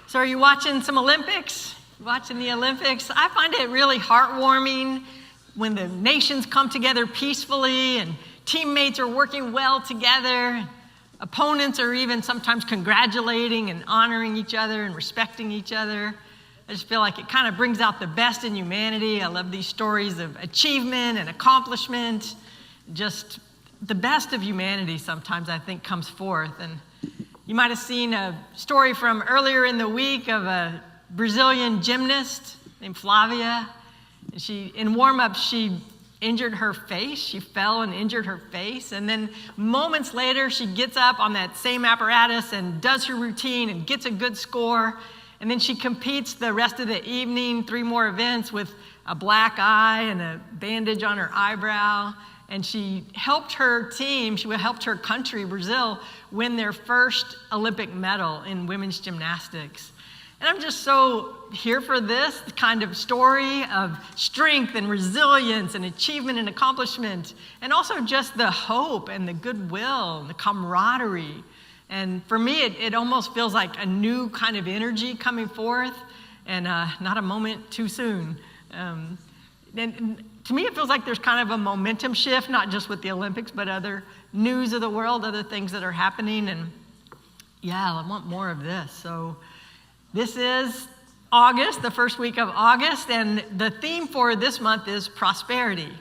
So are you watching some Olympics? Watching the Olympics? I find it really heartwarming when the nations come together peacefully and teammates are working well together. Opponents are even sometimes congratulating and honoring each other and respecting each other. I just feel like it kind of brings out the best in humanity. I love these stories of achievement and accomplishment. Just the best of humanity sometimes, I think, comes forth. And you might have seen a story from earlier in the week of a Brazilian gymnast named Flavia. In warm-up, she injured her face. She fell and injured her face. And then moments later, she gets up on that same apparatus and does her routine and gets a good score. And then she competes the rest of the evening, 3 more events with a black eye and a bandage on her eyebrow. And she helped her team, she helped her country, Brazil, win their first Olympic medal in women's gymnastics. And I'm just so here for this kind of story of strength and resilience and achievement and accomplishment, and also just the hope and the goodwill and the camaraderie. And for me, it almost feels like a new kind of energy coming forth, and not a moment too soon. And to me, it feels like there's kind of a momentum shift, not just with the Olympics, but other news of the world, other things that are happening. And yeah, I want more of this. So this is August, the first week of August, and the theme for this month is prosperity.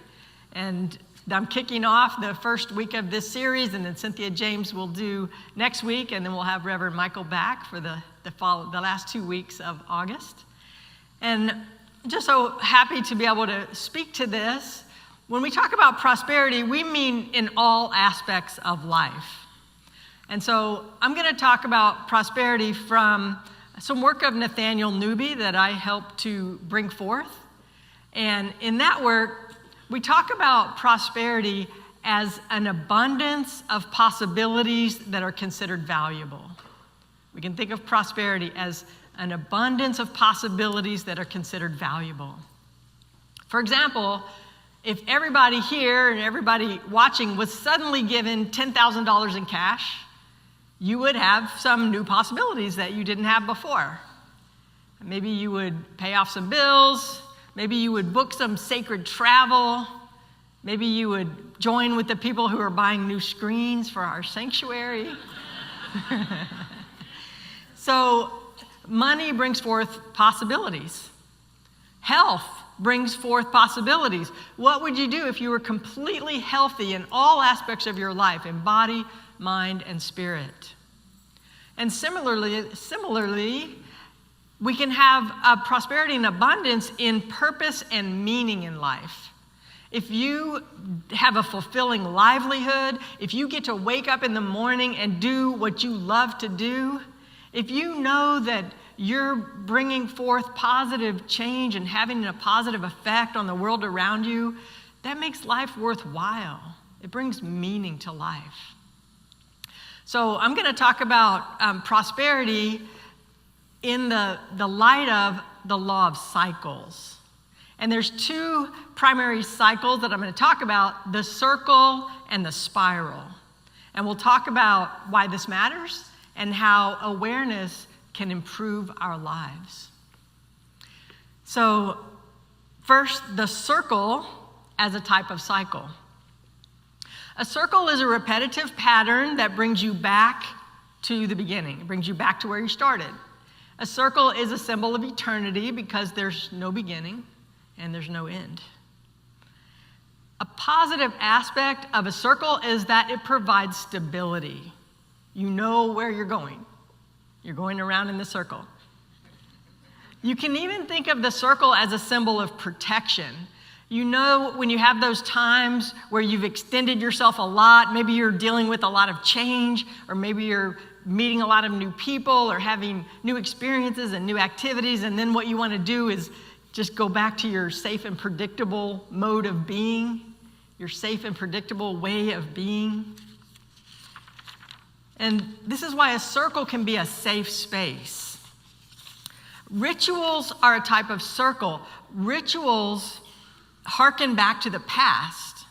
And I'm kicking off the first week of this series, and then Cynthia James will do next week, and then we'll have Reverend Michael back for the last 2 weeks of August. And I'm just so happy to be able to speak to this. When we talk about prosperity, we mean in all aspects of life. And so I'm going to talk about prosperity from some work of Nathaniel Newby that I helped to bring forth. And in that work, we talk about prosperity as an abundance of possibilities that are considered valuable. We can think of prosperity as an abundance of possibilities that are considered valuable. For example, if everybody here and everybody watching was suddenly given $10,000 in cash, you would have some new possibilities that you didn't have before. Maybe you would pay off some bills. Maybe you would book some sacred travel. Maybe you would join with the people who are buying new screens for our sanctuary. So money brings forth possibilities. Health brings forth possibilities. What would you do if you were completely healthy in all aspects of your life, in body, mind, and spirit? And similarly, we can have a prosperity and abundance in purpose and meaning in life. If you have a fulfilling livelihood, if you get to wake up in the morning and do what you love to do, if you know that you're bringing forth positive change and having a positive effect on the world around you, that makes life worthwhile. It brings meaning to life. So I'm going to talk about prosperity in the light of the law of cycles. And there's 2 primary cycles that I'm going to talk about, the circle and the spiral. And we'll talk about why this matters and how awareness can improve our lives. So first, the circle as a type of cycle. A circle is a repetitive pattern that brings you back to the beginning. It brings you back to where you started. A circle is a symbol of eternity because there's no beginning and there's no end. A positive aspect of a circle is that it provides stability. You know where you're going. You're going around in the circle. You can even think of the circle as a symbol of protection. You know, when you have those times where you've extended yourself a lot, maybe you're dealing with a lot of change, or maybe you're meeting a lot of new people or having new experiences and new activities, and then what you want to do is just go back to your safe and predictable mode of being, your safe and predictable way of being. And this is why a circle can be a safe space. Rituals are a type of circle. Rituals harken back to the past.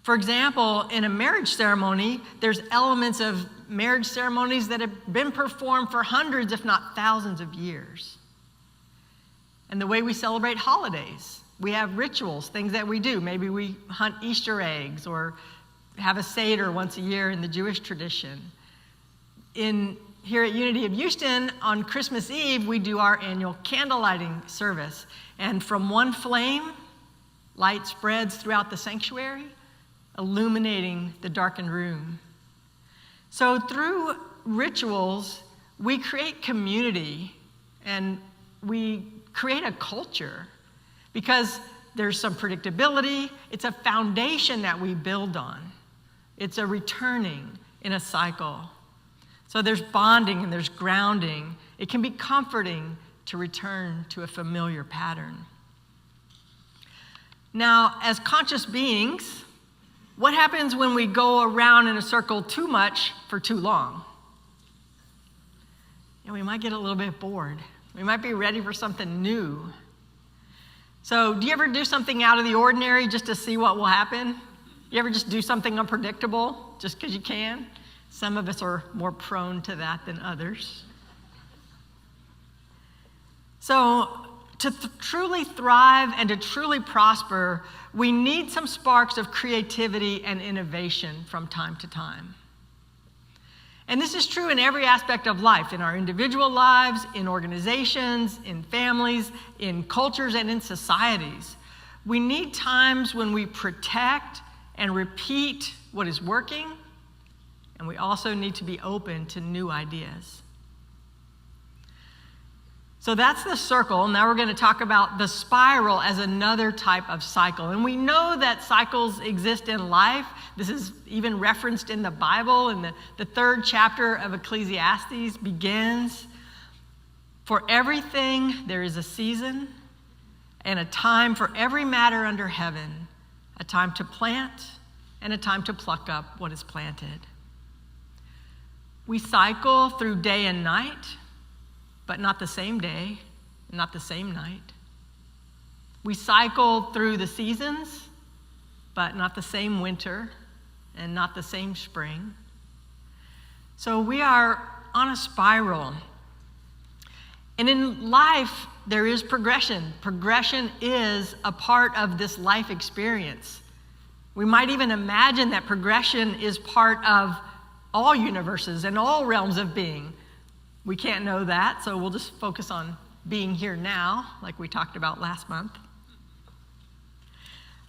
For example, in a marriage ceremony, there's elements of marriage ceremonies that have been performed for hundreds, if not thousands of years. And the way we celebrate holidays, we have rituals, things that we do. Maybe we hunt Easter eggs or have a Seder once a year in the Jewish tradition. Here at Unity of Houston, on Christmas Eve, we do our annual candle lighting service. And from one flame, light spreads throughout the sanctuary, illuminating the darkened room. So through rituals, we create community and we create a culture because there's some predictability. It's a foundation that we build on. It's a returning in a cycle. So there's bonding and there's grounding. It can be comforting to return to a familiar pattern. Now, as conscious beings, what happens when we go around in a circle too much for too long? We might get a little bit bored. We might be ready for something new. So do you ever do something out of the ordinary just to see what will happen? You ever just do something unpredictable just because you can? Some of us are more prone to that than others. So to truly thrive and to truly prosper, we need some sparks of creativity and innovation from time to time. And this is true in every aspect of life, in our individual lives, in organizations, in families, in cultures, and in societies. We need times when we protect and repeat what is working, and we also need to be open to new ideas. So that's the circle. Now we're going to talk about the spiral as another type of cycle. And we know that cycles exist in life. This is even referenced in the Bible. In the third chapter of Ecclesiastes begins, "For everything there is a season and a time for every matter under heaven, a time to plant and a time to pluck up what is planted." We cycle through day and night, but not the same day, not the same night. We cycle through the seasons, but not the same winter and not the same spring. So we are on a spiral. And in life, there is progression. Progression is a part of this life experience. We might even imagine that progression is part of all universes and all realms of being. We can't know that, so we'll just focus on being here now, like we talked about last month.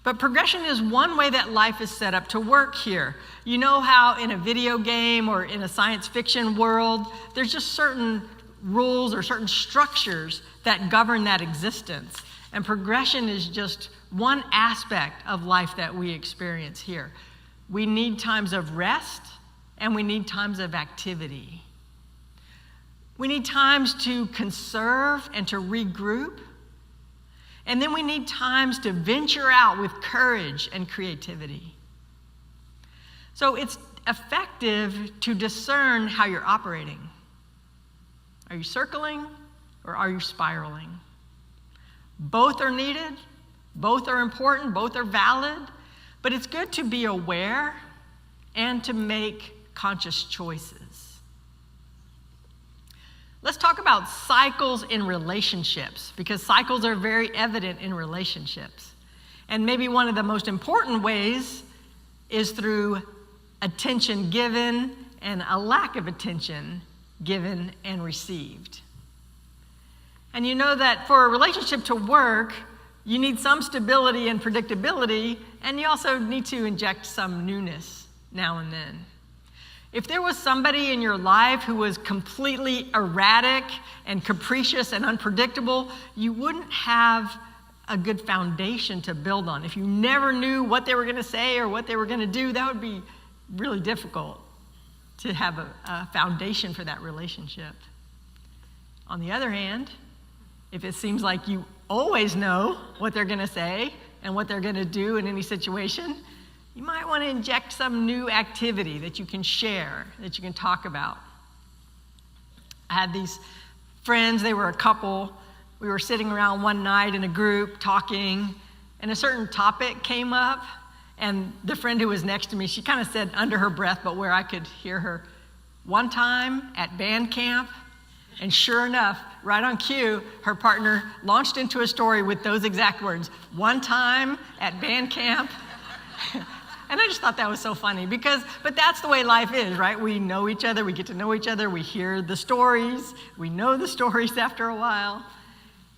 But progression is one way that life is set up to work here. You know how in a video game or in a science fiction world, there's just certain rules or certain structures that govern that existence. And progression is just one aspect of life that we experience here. We need times of rest and we need times of activity. We need times to conserve and to regroup. And then we need times to venture out with courage and creativity. So it's effective to discern how you're operating. Are you circling or are you spiraling? Both are needed, both are important, both are valid, but it's good to be aware and to make conscious choices. Let's talk about cycles in relationships, because cycles are very evident in relationships. And maybe one of the most important ways is through attention given and a lack of attention given and received. And you know that for a relationship to work, you need some stability and predictability, and you also need to inject some newness now and then. If there was somebody in your life who was completely erratic and capricious and unpredictable, you wouldn't have a good foundation to build on. If you never knew what they were going to say or what they were going to do, that would be really difficult to have a foundation for that relationship. On the other hand, if it seems like you always know what they're going to say and what they're going to do in any situation, you might want to inject some new activity that you can share, that you can talk about. I had these friends, they were a couple. We were sitting around one night in a group talking, and a certain topic came up, And the friend who was next to me, she kind of said under her breath, but where I could hear her, one time at band camp, and sure enough, right on cue, her partner launched into a story with those exact words, one time at band camp. And I just thought that was so funny but that's the way life is, right? We know each other, we get to know each other, we hear the stories, we know the stories after a while.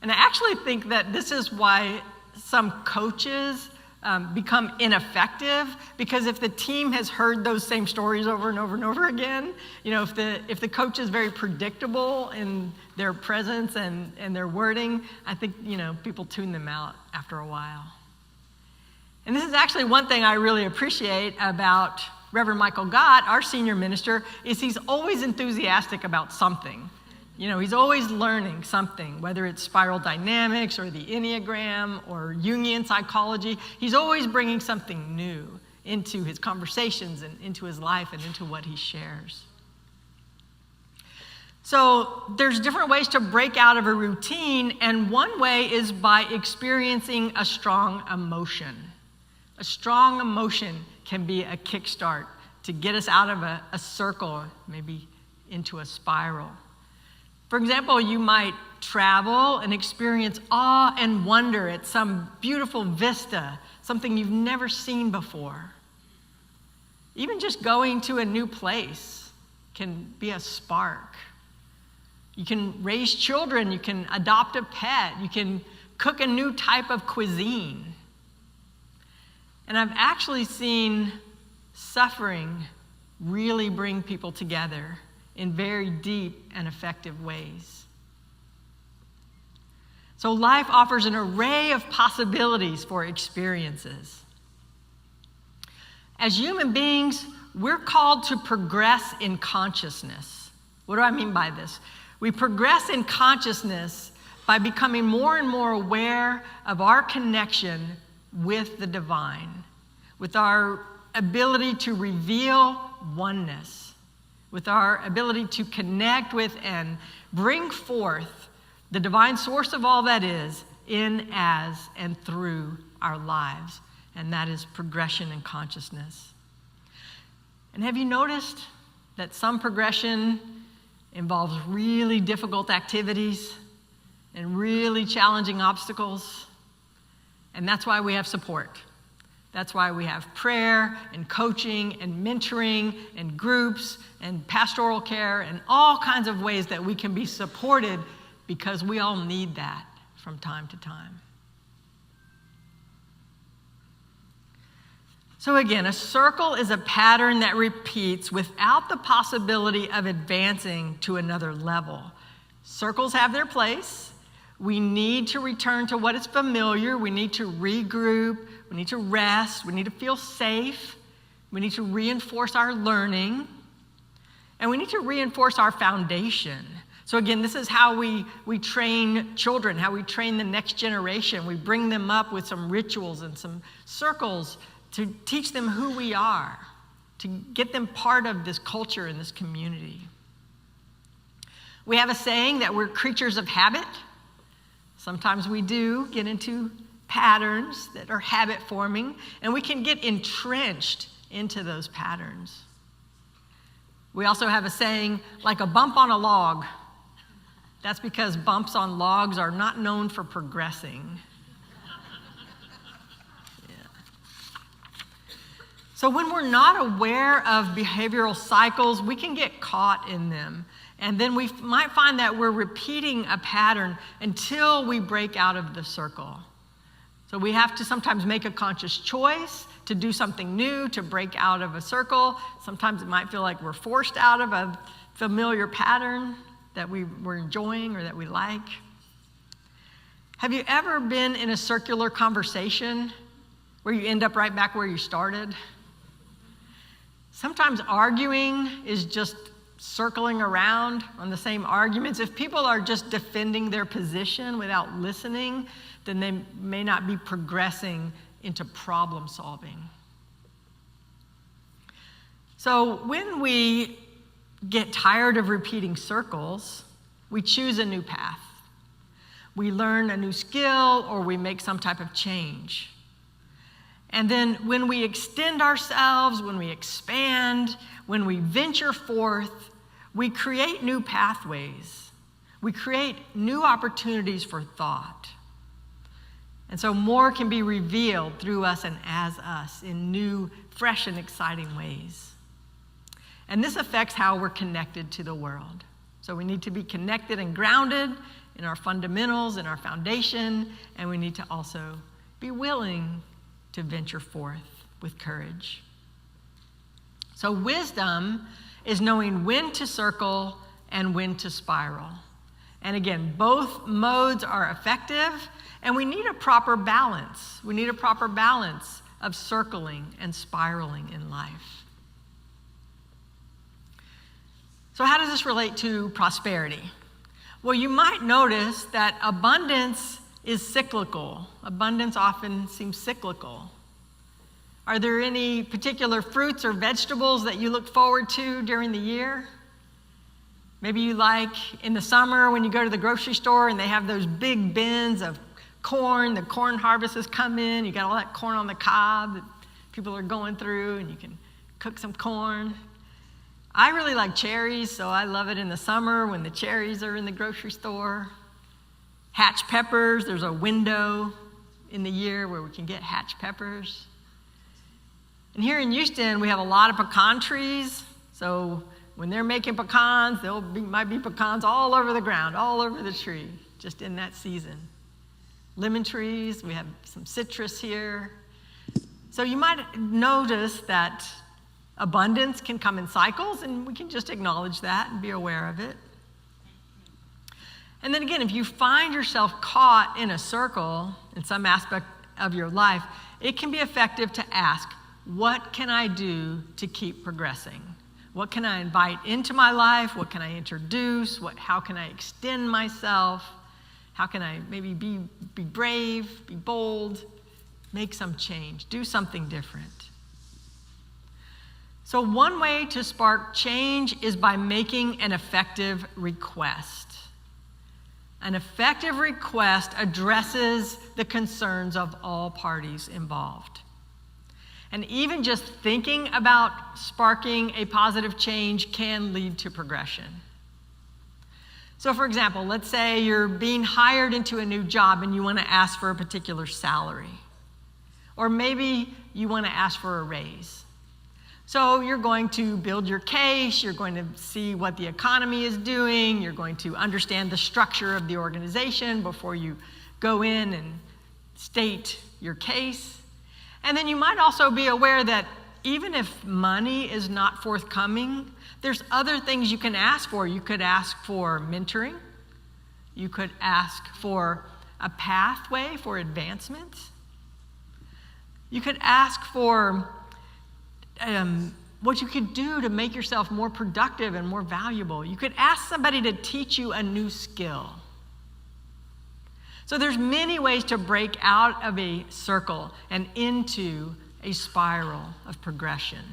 And I actually think that this is why some coaches become ineffective, because if the team has heard those same stories over and over and over again, if the coach is very predictable in their presence and their wording, I think, people tune them out after a while. And this is actually one thing I really appreciate about Reverend Michael Gott, our senior minister, is he's always enthusiastic about something. He's always learning something, whether it's spiral dynamics or the Enneagram or Jungian psychology. He's always bringing something new into his conversations and into his life and into what he shares. So there's different ways to break out of a routine, and one way is by experiencing a strong emotion. A strong emotion can be a kickstart to get us out of a circle, maybe into a spiral. For example, you might travel and experience awe and wonder at some beautiful vista, something you've never seen before. Even just going to a new place can be a spark. You can raise children, you can adopt a pet, you can cook a new type of cuisine. And I've actually seen suffering really bring people together in very deep and effective ways. So life offers an array of possibilities for experiences. As human beings, we're called to progress in consciousness. What do I mean by this? We progress in consciousness by becoming more and more aware of our connection with the divine, with our ability to reveal oneness, with our ability to connect with and bring forth the divine source of all that is in, as, and through our lives. And that is progression in consciousness. And have you noticed that some progression involves really difficult activities and really challenging obstacles? And that's why we have support. That's why we have prayer and coaching and mentoring and groups and pastoral care and all kinds of ways that we can be supported, because we all need that from time to time. So again, a circle is a pattern that repeats without the possibility of advancing to another level. Circles have their place. We need to return to what is familiar. We need to regroup. We need to rest. We need to feel safe. We need to reinforce our learning. And we need to reinforce our foundation. So again, this is how we train children, how we train the next generation. We bring them up with some rituals and some circles to teach them who we are, to get them part of this culture and this community. We have a saying that we're creatures of habit. Sometimes we do get into patterns that are habit forming, and we can get entrenched into those patterns. We also have a saying, like a bump on a log. That's because bumps on logs are not known for progressing. So when we're not aware of behavioral cycles, we can get caught in them. And then we might find that we're repeating a pattern until we break out of the circle. So we have to sometimes make a conscious choice to do something new, to break out of a circle. Sometimes it might feel like we're forced out of a familiar pattern that we're enjoying or that we like. Have you ever been in a circular conversation where you end up right back where you started? Sometimes arguing is just circling around on the same arguments. If people are just defending their position without listening, then they may not be progressing into problem solving. So when we get tired of repeating circles, we choose a new path. We learn a new skill or we make some type of change. And then when we extend ourselves, when we expand, when we venture forth, we create new pathways. We create new opportunities for thought. And so more can be revealed through us and as us in new, fresh, and exciting ways. And this affects how we're connected to the world. So we need to be connected and grounded in our fundamentals, in our foundation, and we need to also be willing to venture forth with courage. So wisdom is knowing when to circle and when to spiral. And again, both modes are effective, and we need a proper balance. We need a proper balance of circling and spiraling in life. So how does this relate to prosperity? Well, you might notice that abundance is cyclical. Abundance often seems cyclical. Are there any particular fruits or vegetables that you look forward to during the year? Maybe you like in the summer when you go to the grocery store and they have those big bins of corn. The corn harvest has come in. You got all that corn on the cob that people are going through, and you can cook some corn. I really like cherries, so I love it in the summer when the cherries are in the grocery store. Hatch peppers, there's a window in the year where we can get hatch peppers. And here in Houston, we have a lot of pecan trees, so when they're making pecans, might be pecans all over the ground, all over the tree, just in that season. Lemon trees, we have some citrus here. So you might notice that abundance can come in cycles, and we can just acknowledge that and be aware of it. And then again, if you find yourself caught in a circle in some aspect of your life, it can be effective to ask, what can I do to keep progressing? What can I invite into my life? What can I introduce? How can I extend myself? How can I maybe be brave, be bold, make some change, do something different? So one way to spark change is by making an effective request. An effective request addresses the concerns of all parties involved. And even just thinking about sparking a positive change can lead to progression. So for example, let's say you're being hired into a new job and you want to ask for a particular salary. Or maybe you want to ask for a raise. So you're going to build your case, you're going to see what the economy is doing, you're going to understand the structure of the organization before you go in and state your case. And then you might also be aware that even if money is not forthcoming, there's other things you can ask for. You could ask for mentoring. You could ask for a pathway for advancement. You could ask for what you could do to make yourself more productive and more valuable. You could ask somebody to teach you a new skill. So there's many ways to break out of a circle and into a spiral of progression.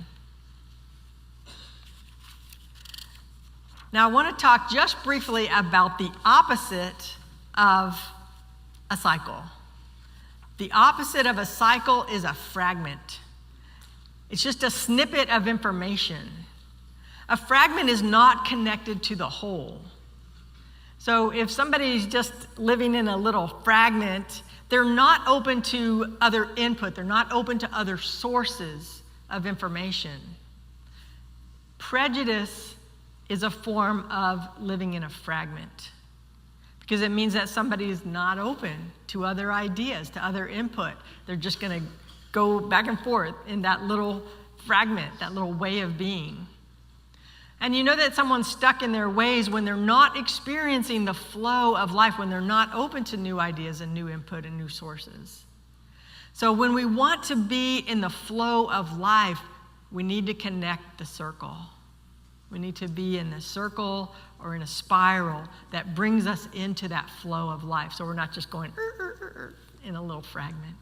Now I want to talk just briefly about the opposite of a cycle. The opposite of a cycle is a fragment. It's just a snippet of information. A fragment is not connected to the whole. So if somebody's just living in a little fragment, they're not open to other input. They're not open to other sources of information. Prejudice is a form of living in a fragment because it means that somebody is not open to other ideas, to other input. They're just going to go back and forth in that little fragment, that little way of being. And you know that someone's stuck in their ways when they're not experiencing the flow of life, when they're not open to new ideas and new input and new sources. So when we want to be in the flow of life, we need to connect the circle. We need to be in a circle or in a spiral that brings us into that flow of life. So we're not just going in a little fragment.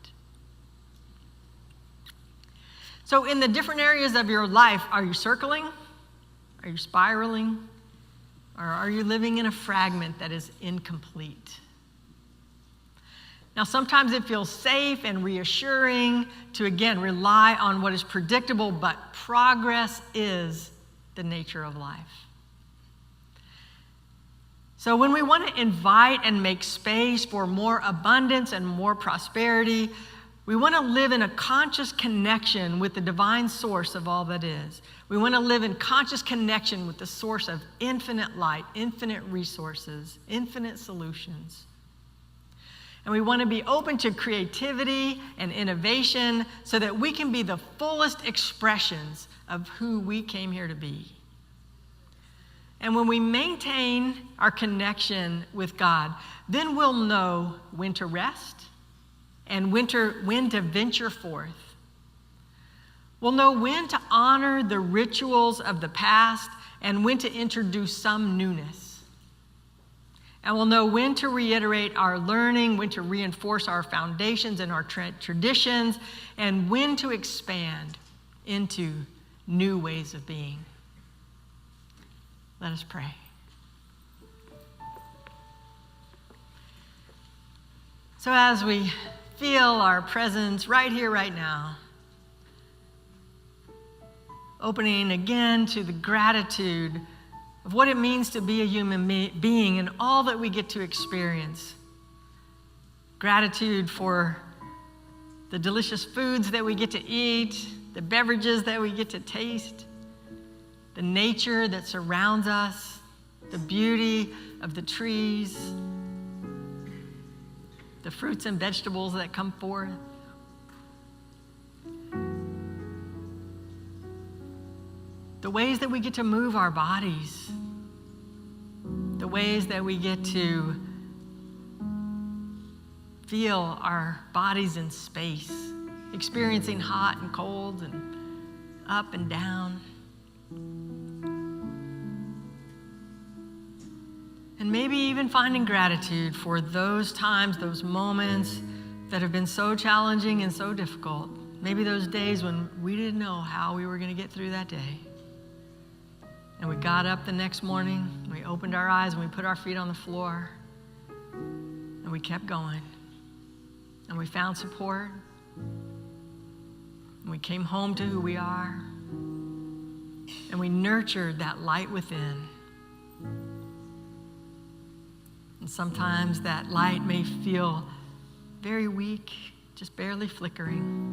So in the different areas of your life, are you circling? Are you spiraling? Or are you living in a fragment that is incomplete? Now, sometimes it feels safe and reassuring to, again, rely on what is predictable, but progress is the nature of life. So when we want to invite and make space for more abundance and more prosperity, we want to live in a conscious connection with the divine source of all that is. We want to live in conscious connection with the source of infinite light, infinite resources, infinite solutions. And we want to be open to creativity and innovation so that we can be the fullest expressions of who we came here to be. And when we maintain our connection with God, then we'll know when to rest and when to venture forth. We'll know when to honor the rituals of the past and when to introduce some newness. And we'll know when to reiterate our learning, when to reinforce our foundations and our traditions, and when to expand into new ways of being. Let us pray. So as we feel our presence right here, right now, opening again to the gratitude of what it means to be a human being and all that we get to experience. Gratitude for the delicious foods that we get to eat, the beverages that we get to taste, the nature that surrounds us, the beauty of the trees, the fruits and vegetables that come forth. The ways that we get to move our bodies, the ways that we get to feel our bodies in space, experiencing hot and cold and up and down. And maybe even finding gratitude for those times, those moments that have been so challenging and so difficult. Maybe those days when we didn't know how we were going to get through that day. And we got up the next morning, we opened our eyes, and we put our feet on the floor, and we kept going. And we found support, and we came home to who we are, and we nurtured that light within. And sometimes that light may feel very weak, just barely flickering.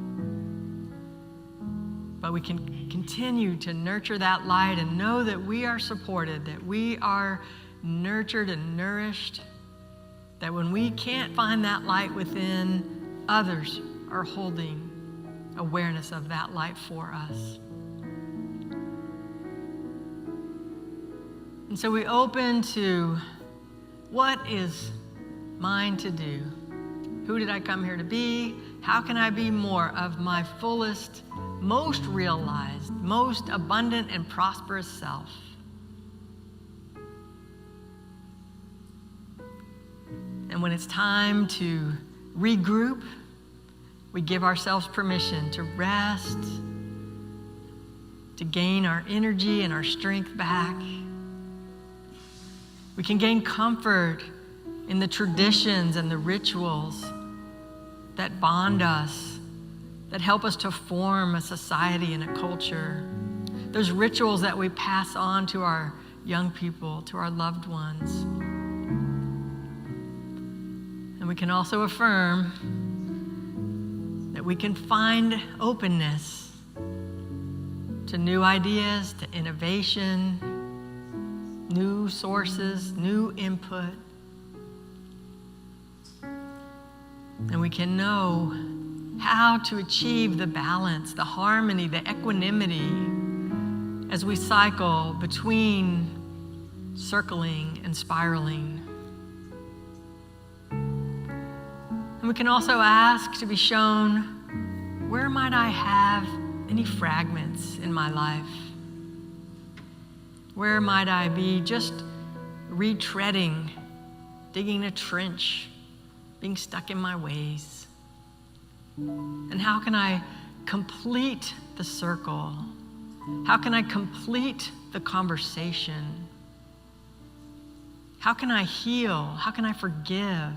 But we can continue to nurture that light and know that we are supported, that we are nurtured and nourished, that when we can't find that light within, others are holding awareness of that light for us. And so we open to what is mine to do? Who did I come here to be? How can I be more of my fullest, most realized, most abundant and prosperous self? And when it's time to regroup, we give ourselves permission to rest, to gain our energy and our strength back. We can gain comfort in the traditions and the rituals that bond us, that help us to form a society and a culture. Those rituals that we pass on to our young people, to our loved ones. And we can also affirm that we can find openness to new ideas, to innovation, new sources, new input. And we can know how to achieve the balance, the harmony, the equanimity as we cycle between circling and spiraling. And we can also ask to be shown, where might I have any fragments in my life? Where might I be just retreading, digging a trench, being stuck in my ways? And how can I complete the circle? How can I complete the conversation? How can I heal? How can I forgive?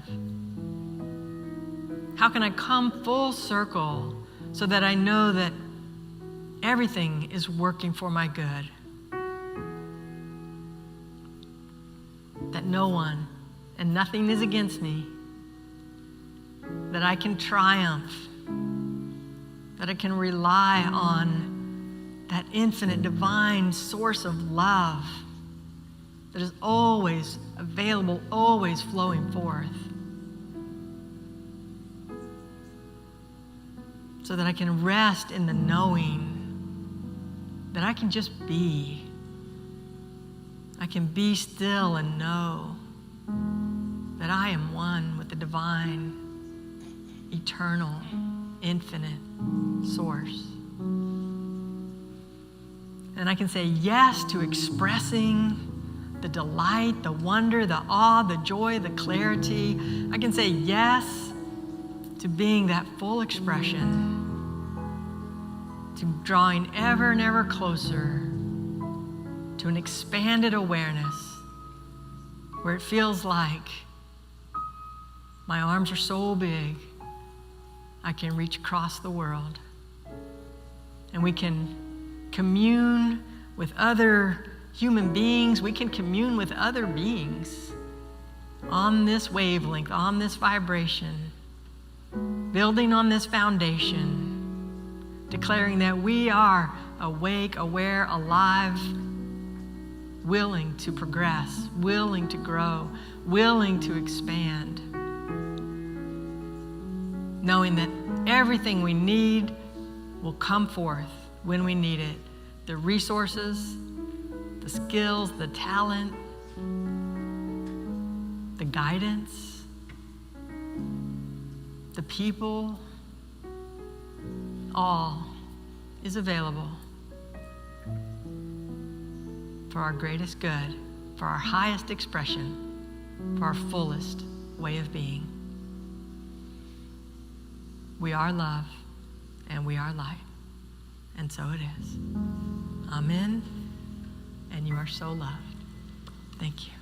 How can I come full circle so that I know that everything is working for my good? That no one and nothing is against me. That I can triumph. That I can rely on that infinite divine source of love that is always available, always flowing forth. So that I can rest in the knowing that I can just be. I can be still and know that I am one with the divine, eternal, infinite source. And I can say yes to expressing the delight, the wonder, the awe, the joy, the clarity. I can say yes to being that full expression, to drawing ever and ever closer to an expanded awareness where it feels like my arms are so big I can reach across the world. And we can commune with other human beings. We can commune with other beings on this wavelength, on this vibration, building on this foundation, declaring that we are awake, aware, alive, willing to progress, willing to grow, willing to expand, knowing that everything we need will come forth when we need it. The resources, the skills, the talent, the guidance, the people, all is available for our greatest good, for our highest expression, for our fullest way of being. We are love and we are light, and so it is. Amen, and you are so loved. Thank you.